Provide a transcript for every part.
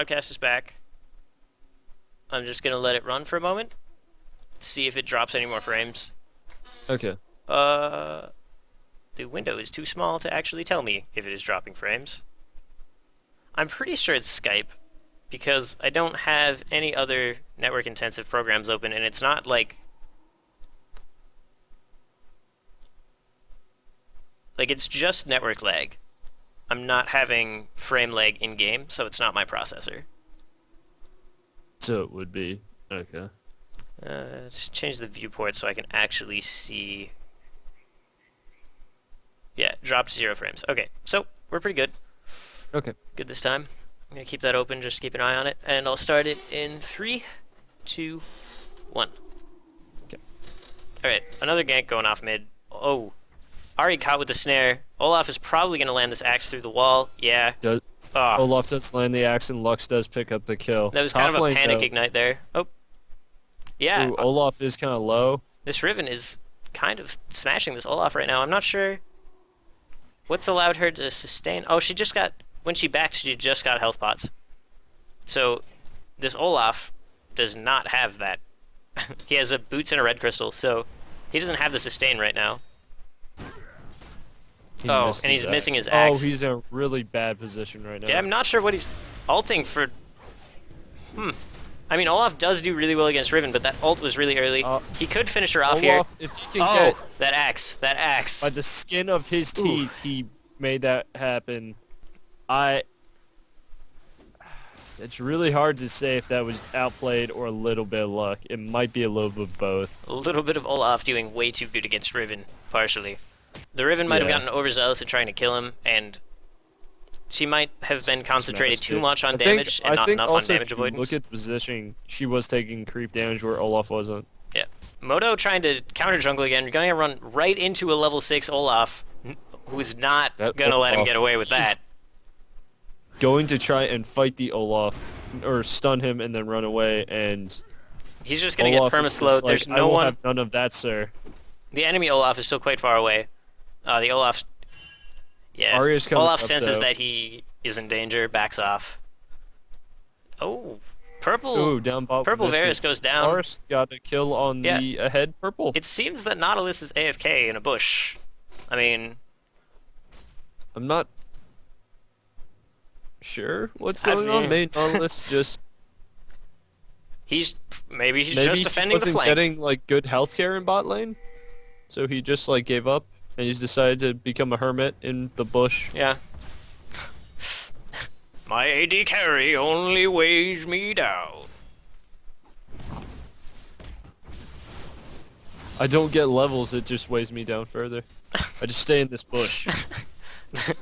broadcast is back. I'm just gonna let it run for a moment, see if it drops any more frames. Okay. The window is too small to actually tell me if it is dropping frames. I'm pretty sure it's Skype, because I don't have any other network-intensive programs open, and it's not like it's just network lag. I'm not having frame lag in-game, so it's not my processor. So it would be. Okay. Just change the viewport so I can actually see. Yeah, dropped 0 frames. Okay, so we're pretty good. Okay. Good this time. I'm gonna keep that open, just keep an eye on it, and I'll start it in 3, 2, 1. Okay. Alright, another gank going off mid. Oh, Ari caught with the snare. Olaf is probably gonna land this axe through the wall. Yeah. Does Oh, Olaf does land the axe and Lux does pick up the kill. that was Top kind of a lane, panic though. ignite there. Oh, yeah. Ooh, Olaf is kind of low. This Riven is kind of smashing this Olaf right now. I'm not sure what's allowed her to sustain. Oh, she just got, when she backed, she just got health pots. So this Olaf does not have that. He has a boots and a red crystal, so he doesn't have the sustain right now. Oh, and he's missing his axe. Oh, he's in a really bad position right now. Yeah, I'm not sure what he's ulting for. I mean, Olaf does do really well against Riven, but that ult was really early. He could finish her off here. Olaf, if he can get that axe. That axe. by the skin of his teeth, he made that happen. It's really hard to say if that was outplayed or a little bit of luck. It might be a little bit of both. A little bit of Olaf doing way too good against Riven, partially. The Riven might have gotten overzealous at trying to kill him, and she might have been concentrated too much on damage and not enough on damage avoidance. Look at the positioning. She was taking creep damage where Olaf wasn't. Yeah. Moto trying to counter jungle again. You're going to run right into a level 6 Olaf, who's not going to let him get away with that. Going to try and fight the Olaf, or stun him and then run away, and he's just going to get perma-slowed. There's no one. I will have none of that, sir. The enemy Olaf is still quite far away. The Olaf. Yeah. Olaf senses that he is in danger, backs off. Oh, purple. Ooh, down bot. Purple Varus goes down. Varus got a kill on the ahead purple. It seems that Nautilus is AFK in a bush. I mean, I'm not sure what's going on. Maybe Nautilus just. Maybe he's just defending the flank. Maybe he wasn't getting like good healthcare in bot lane, so he just like gave up. And he's decided to become a hermit in the bush. Yeah. My AD carry only weighs me down. I don't get levels, it just weighs me down further. I just stay in this bush.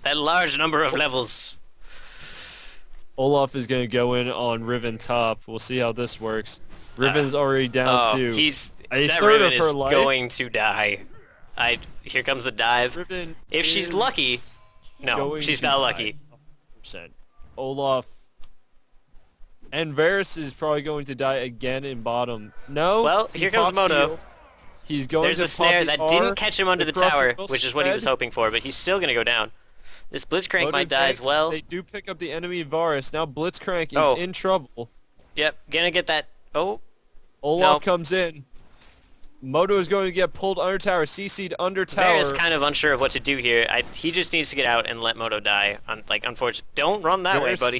That large number of levels. Olaf is gonna go in on Riven top. We'll see how this works. Riven's already down to that Riven is going to die. Here comes the dive. Riven if she's lucky, no, she's not lucky. 100%. Olaf and Varus is probably going to die again in bottom. No. Well, here comes Moto. He's going There's to a snare that didn't catch him under the tower, which is what he was spread. hoping for, but he's still gonna go down. This Blitzcrank Moto might die as well. They do pick up the enemy Varus. Now Blitzcrank is in trouble. Yep, gonna get that. Oh. Olaf comes in. Moto is going to get pulled under tower, CC'd under tower. Varus kind of unsure of what to do here. He just needs to get out and let Moto die. Unfortunately, don't run that way, buddy.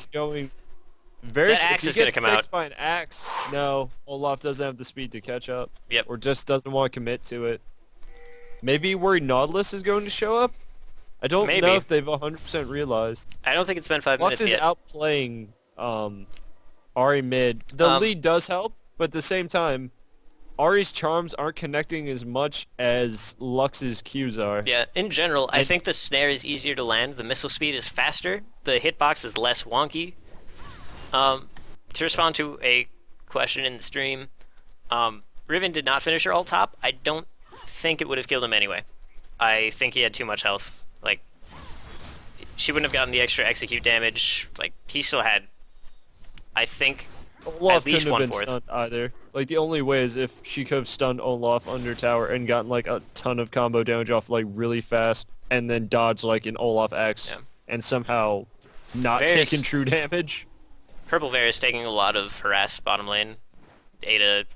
Varus, that axe is gonna come out. By an axe, no, Olaf doesn't have the speed to catch up. Yep. Or just doesn't want to commit to it. Maybe worried Nautilus is going to show up. I don't know if they've 100% realized. I don't think it's been 5 minutes yet. Lux is outplaying Ari mid. The lead does help, but at the same time, Ari's charms aren't connecting as much as Lux's Qs are. Yeah, in general, I think the snare is easier to land. The missile speed is faster. The hitbox is less wonky. To respond to a question in the stream, Riven did not finish her ult top. I don't think it would have killed him anyway. I think he had too much health. Like, she wouldn't have gotten the extra execute damage. Like, he still had, I think, Olaf at least couldn't have been 1/4. stunned either. Like, the only way is if she could have stunned Olaf under tower and gotten, like, a ton of combo damage off, like, really fast, and then dodged, like, an Olaf X, and somehow not taken true damage. Purple Bear is taking a lot of harass bottom lane. Ada hit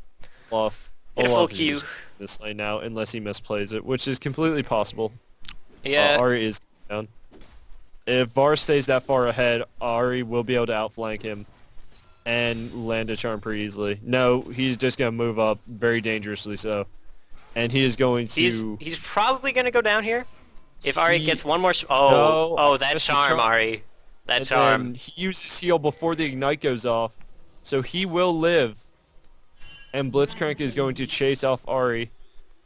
a full Olaf is Q. just this lane now, unless he misplays it, which is completely possible. Yeah, Ari is down. If Var stays that far ahead, Ari will be able to outflank him and land a charm pretty easily. No, he's just going to move up, very dangerously so. And he is going to... he's probably gonna go down here. If Ari gets one more... No, Oh, that misses charm, Ari. That and charm. then he uses heal before the ignite goes off, so he will live. And Blitzcrank is going to chase off Ari.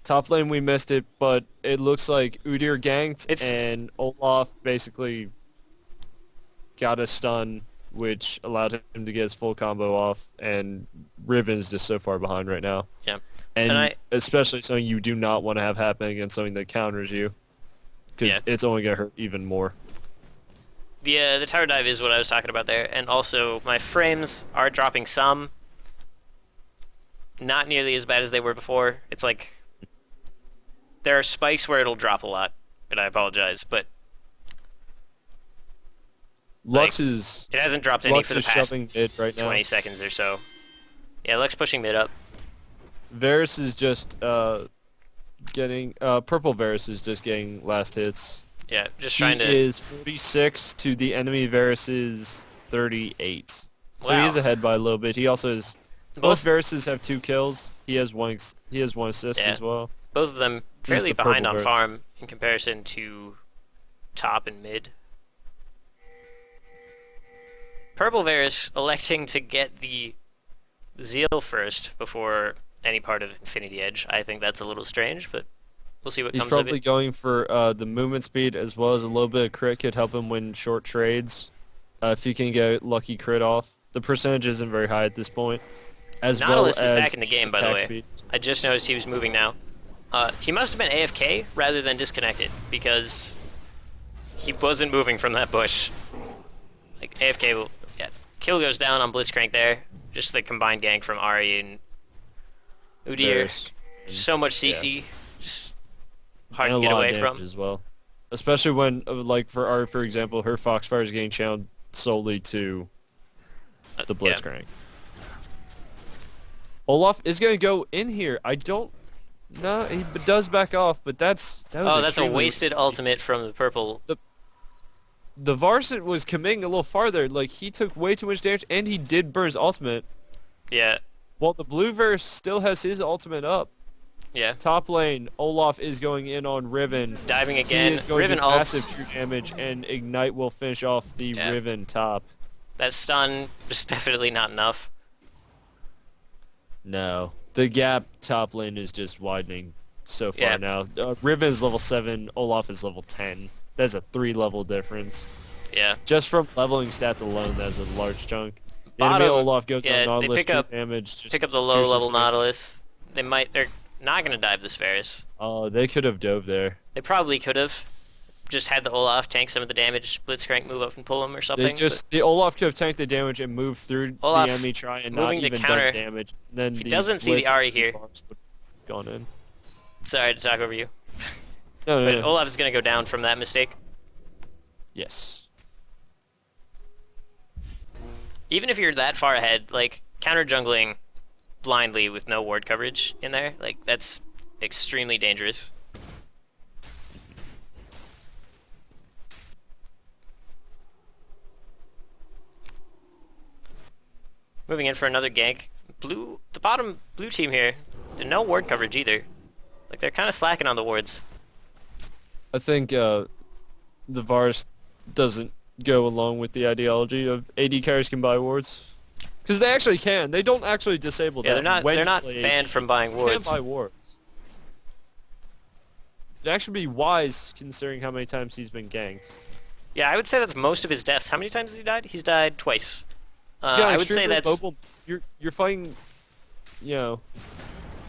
Top lane we missed it, but it looks like Udyr ganked and Olaf basically got a stun, which allowed him to get his full combo off, and Riven's just so far behind right now. Yeah. And especially something you do not want to have happen against something that counters you, because it's only going to hurt even more. The tower dive is what I was talking about there, and also my frames are dropping some. Not nearly as bad as they were before. It's like there are spikes where it'll drop a lot, and I apologize, but Lux is... It hasn't dropped any for the past mid right 20 now. seconds or so. Yeah, Lux pushing mid up. Varus is just getting... Purple Varus is just getting last hits. Yeah, just trying to... He is 46 to the enemy Varus's 38. So Wow. he is ahead by a little bit. He also has... Both Varuses have 2 kills. He has one assist as well. Both of them This is fairly the behind Purple on Varus. farm in comparison to top and mid. Purple Varus electing to get the Zeal first before any part of Infinity Edge. I think that's a little strange, but we'll see what He's comes of probably it. going for the movement speed as well as a little bit of crit could help him win short trades. If he can get lucky crit off. The percentage isn't very high at this point. As Nautilus well is as back in the game, by the attack way. speed. I just noticed he was moving now. He must have been AFK rather than disconnected, because he wasn't moving from that bush. Like, AFK will... Yeah, kill goes down on Blitzcrank there. Just the combined gank from Ari and Udyr. Varus. So much CC. Just hard And to a get lot of away damage from. as well. Especially when, like for Ari, for example, her Foxfire is getting channeled solely to the Yeah. Blitzcrank. Olaf is going to go in here. I don't... No, he does back off, but that was That's a extremely wasted risky. ultimate from the purple. The Varus was committing a little farther. Like, he took way too much damage, and he did burn his ultimate. Yeah, While the blue Varus still has his ultimate up. yeah. Top lane, Olaf is going in on Riven. Diving He again. is going Riven to ults. massive true damage, and Ignite will finish off the Yeah. Riven top. That stun was definitely not enough. No. The gap top lane is just widening so far Yeah. now. Riven is level 7, Olaf is level 10. That's a 3-level difference. Yeah. Just from leveling stats alone, that's a large chunk. The Bottom- enemy Olaf goes yeah, on they Nautilus, pick true up- damage. Just Pick up the low level pierces Nautilus. They're not gonna dive this Varus. Oh, they could have dove there. They probably could have. Just had the Olaf tank some of the damage, Blitzcrank move up and pull him or something. The Olaf could have tanked the damage and moved through Olaf the enemy try and not moving to even counter. done damage. Then He the doesn't see the Blitz Ari and here. Bars would have gone in. But, sorry to talk over you. No, But no. Olaf is gonna go down from that mistake. Yes. Even if you're that far ahead, like, counter jungling blindly with no ward coverage in there, like, that's extremely dangerous. Moving in for another gank. The bottom blue team here, no ward coverage either. Like, they're kind of slacking on the wards. I think the Varus doesn't go along with the ideology of AD carries can buy wards. Because they actually can. They don't actually disable Yeah, that. they're not banned from buying They can wards. buy wards. It'd actually be wise considering how many times he's been ganked. Yeah, I would say that's most of his deaths. How many times has he died? He's died twice. Yeah, I would say extremely that's... mobile. You're fighting, you know,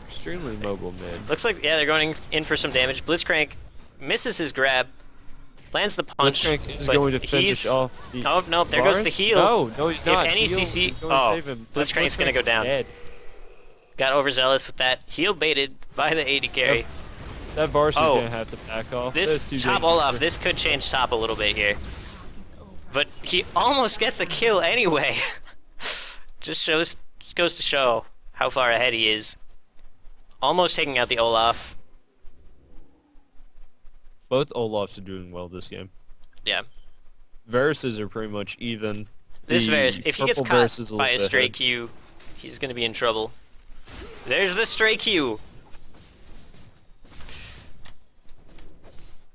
extremely mobile mid. Looks like, yeah, they're going in for some damage. Blitzcrank misses his grab, lands the punch. Blitzcrank is but going to finish he's... off the Oh, no, there goes the Varus? heal. No, he's not. If any Heal CC... is going to Oh, save him. Blitzcrank's going to go Blitzcrank down. dead. Got overzealous with that. Heal baited by the AD carry. That Varus is Oh. going to have to back off. That's This too top dangerous Olaf, for- this could change top a little bit here. But he almost gets a kill anyway. just goes to show how far ahead he is. Almost taking out the Olaf. Both Olafs are doing well this game. Yeah. Varus's are pretty much even. This The Varus, if he gets purple caught Varus is a by little a bit stray ahead. Q, he's gonna be in trouble. There's the stray Q.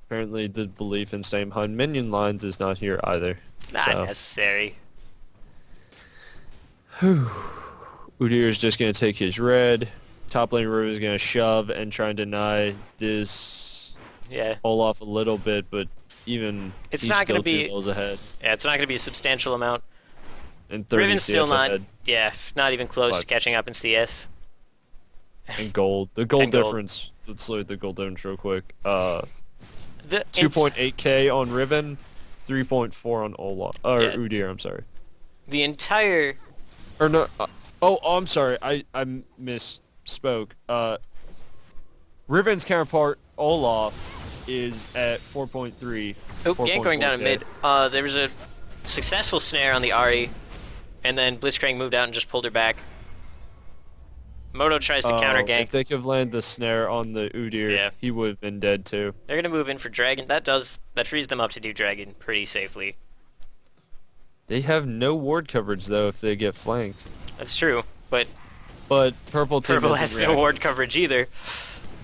Apparently, the belief in staying behind minion lines is not here either. Not So. necessary. Udyr is just going to take his red. Top lane River is going to shove and try and deny this Yeah. Olaf a little bit, but even It's he's not still gonna two be. levels ahead. Yeah, it's not gonna be a substantial amount. And 30 Riven's CS still not. ahead. Yeah, not even close to Fuck. catching up in CS. And gold. The gold And gold. difference. Let's look at the gold difference real quick. The 2.8k on Riven, 3.4 on Olaf. Or Yeah. Udyr, I'm sorry. The entire. Or no. I'm sorry. I misspoke. Riven's counterpart Olaf is at 4.3. Oh, gank going down in 4.4K. mid. There was a successful snare on the Ahri, and then Blitzcrank moved out and just pulled her back. Moto tries to counter gank. If they could have landed the snare on the Udyr, Yeah. he would have been dead too. They're gonna move in for Dragon. That frees them up to do Dragon pretty safely. They have no ward coverage though if they get flanked. That's true, but But purple team Purple isn't has no reacting. ward coverage either.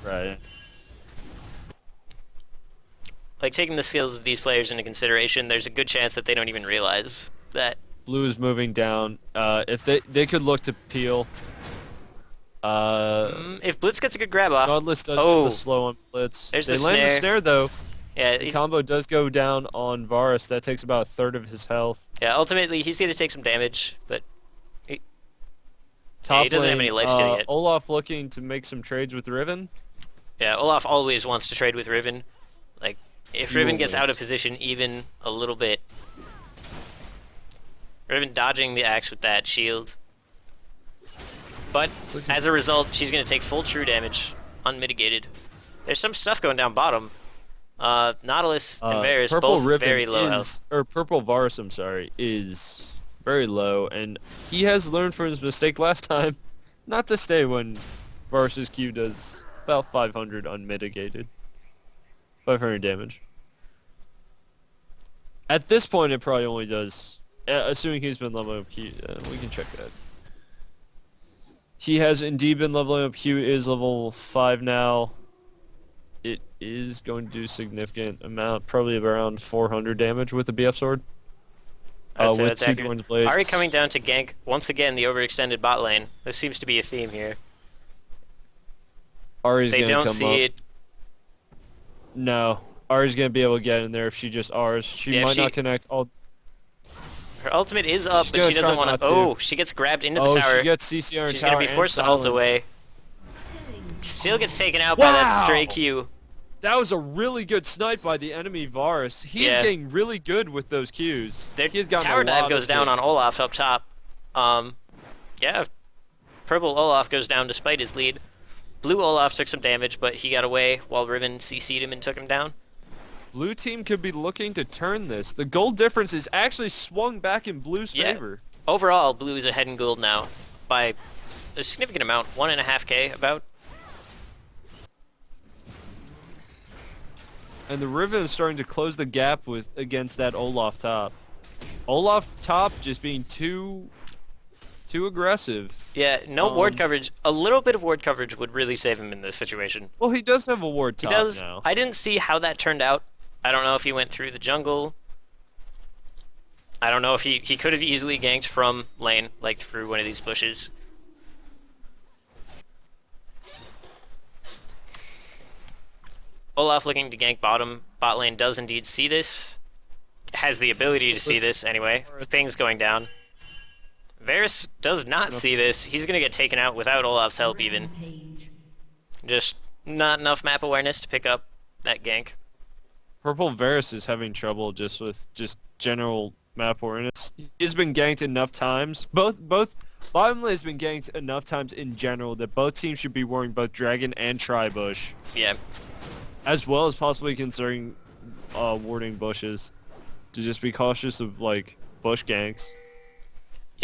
Right. Like, taking the skills of these players into consideration, there's a good chance that they don't even realize that. Blue is moving down. If they could look to peel. If Blitz gets a good grab off, Godless does Oh. get the slow on Blitz. There's They the land the snare. snare though. yeah, The he's, combo does go down on Varus. That takes about a third of his health. yeah. Ultimately, he's gonna take some damage, but Top he doesn't have lane, any life steal yet. Olaf looking to make some trades with Riven. yeah, Olaf always wants to trade with Riven. Like, if He Riven will gets win. out of position even a little bit, Riven dodging the axe with that shield. But It's looking- as a result, she's gonna take full true damage, unmitigated. There's some stuff going down bottom. Nautilus and Varus Purple both Riven very low is, health. or Purple Varus, I'm sorry, is very low, and he has learned from his mistake last time not to stay when Varus's Q does about 500 unmitigated. 500 damage. At this point, it probably only does, assuming he's been leveling up Q, we can check that. He has indeed been leveling up. Q is level 5 now. It is going to do a significant amount, probably around 400 damage with the BF sword. I'd say With that's two accurate. Dorn's blades. Ahri coming down to gank, once again, the overextended bot lane. This seems to be a theme here. Ahri's They gonna don't come see up. it. No, Ahri's gonna be able to get in there if she just R's. She Yeah, if might she- not connect all. Her ultimate is up, She's but gonna she doesn't try want not to. to. Oh, she gets grabbed into the Oh, tower. she gets CCR and She's tower gonna be and forced to ult silence. away. Still gets taken out by that stray Wow! Q. That was a really good snipe by the enemy Varus. He is Yeah. getting really good with those Qs. Their He's gotten tower a dive lot goes of down on hits. Olaf up top. Yeah, purple Olaf goes down despite his lead. Blue Olaf took some damage, but he got away while Riven CC'd him and took him down. Blue team could be looking to turn this. The gold difference is actually swung back in Blue's Yeah. favor. Overall, Blue is ahead in gold now by a significant amount, 1.5k about. And the Riven is starting to close the gap against that Olaf top. Olaf top just being too aggressive. Yeah, no ward coverage. A little bit of ward coverage would really save him in this situation. Well, he does have a ward He top does. now. I didn't see how that turned out. I don't know if he went through the jungle. I don't know if he could have easily ganked from lane, like through one of these bushes. Olaf looking to gank bottom. Bot lane does indeed see this. Has the ability to see this anyway. Things going down. Varus does not see this. He's gonna get taken out without Olaf's help even. Just not enough map awareness to pick up that gank. Purple Varus is having trouble just with general map awareness. He's been ganked enough times. Both bottom lane has been ganked enough times in general that both teams should be worrying both Dragon and Tribush, Yeah. as well as possibly considering warding bushes to just be cautious of like bush ganks.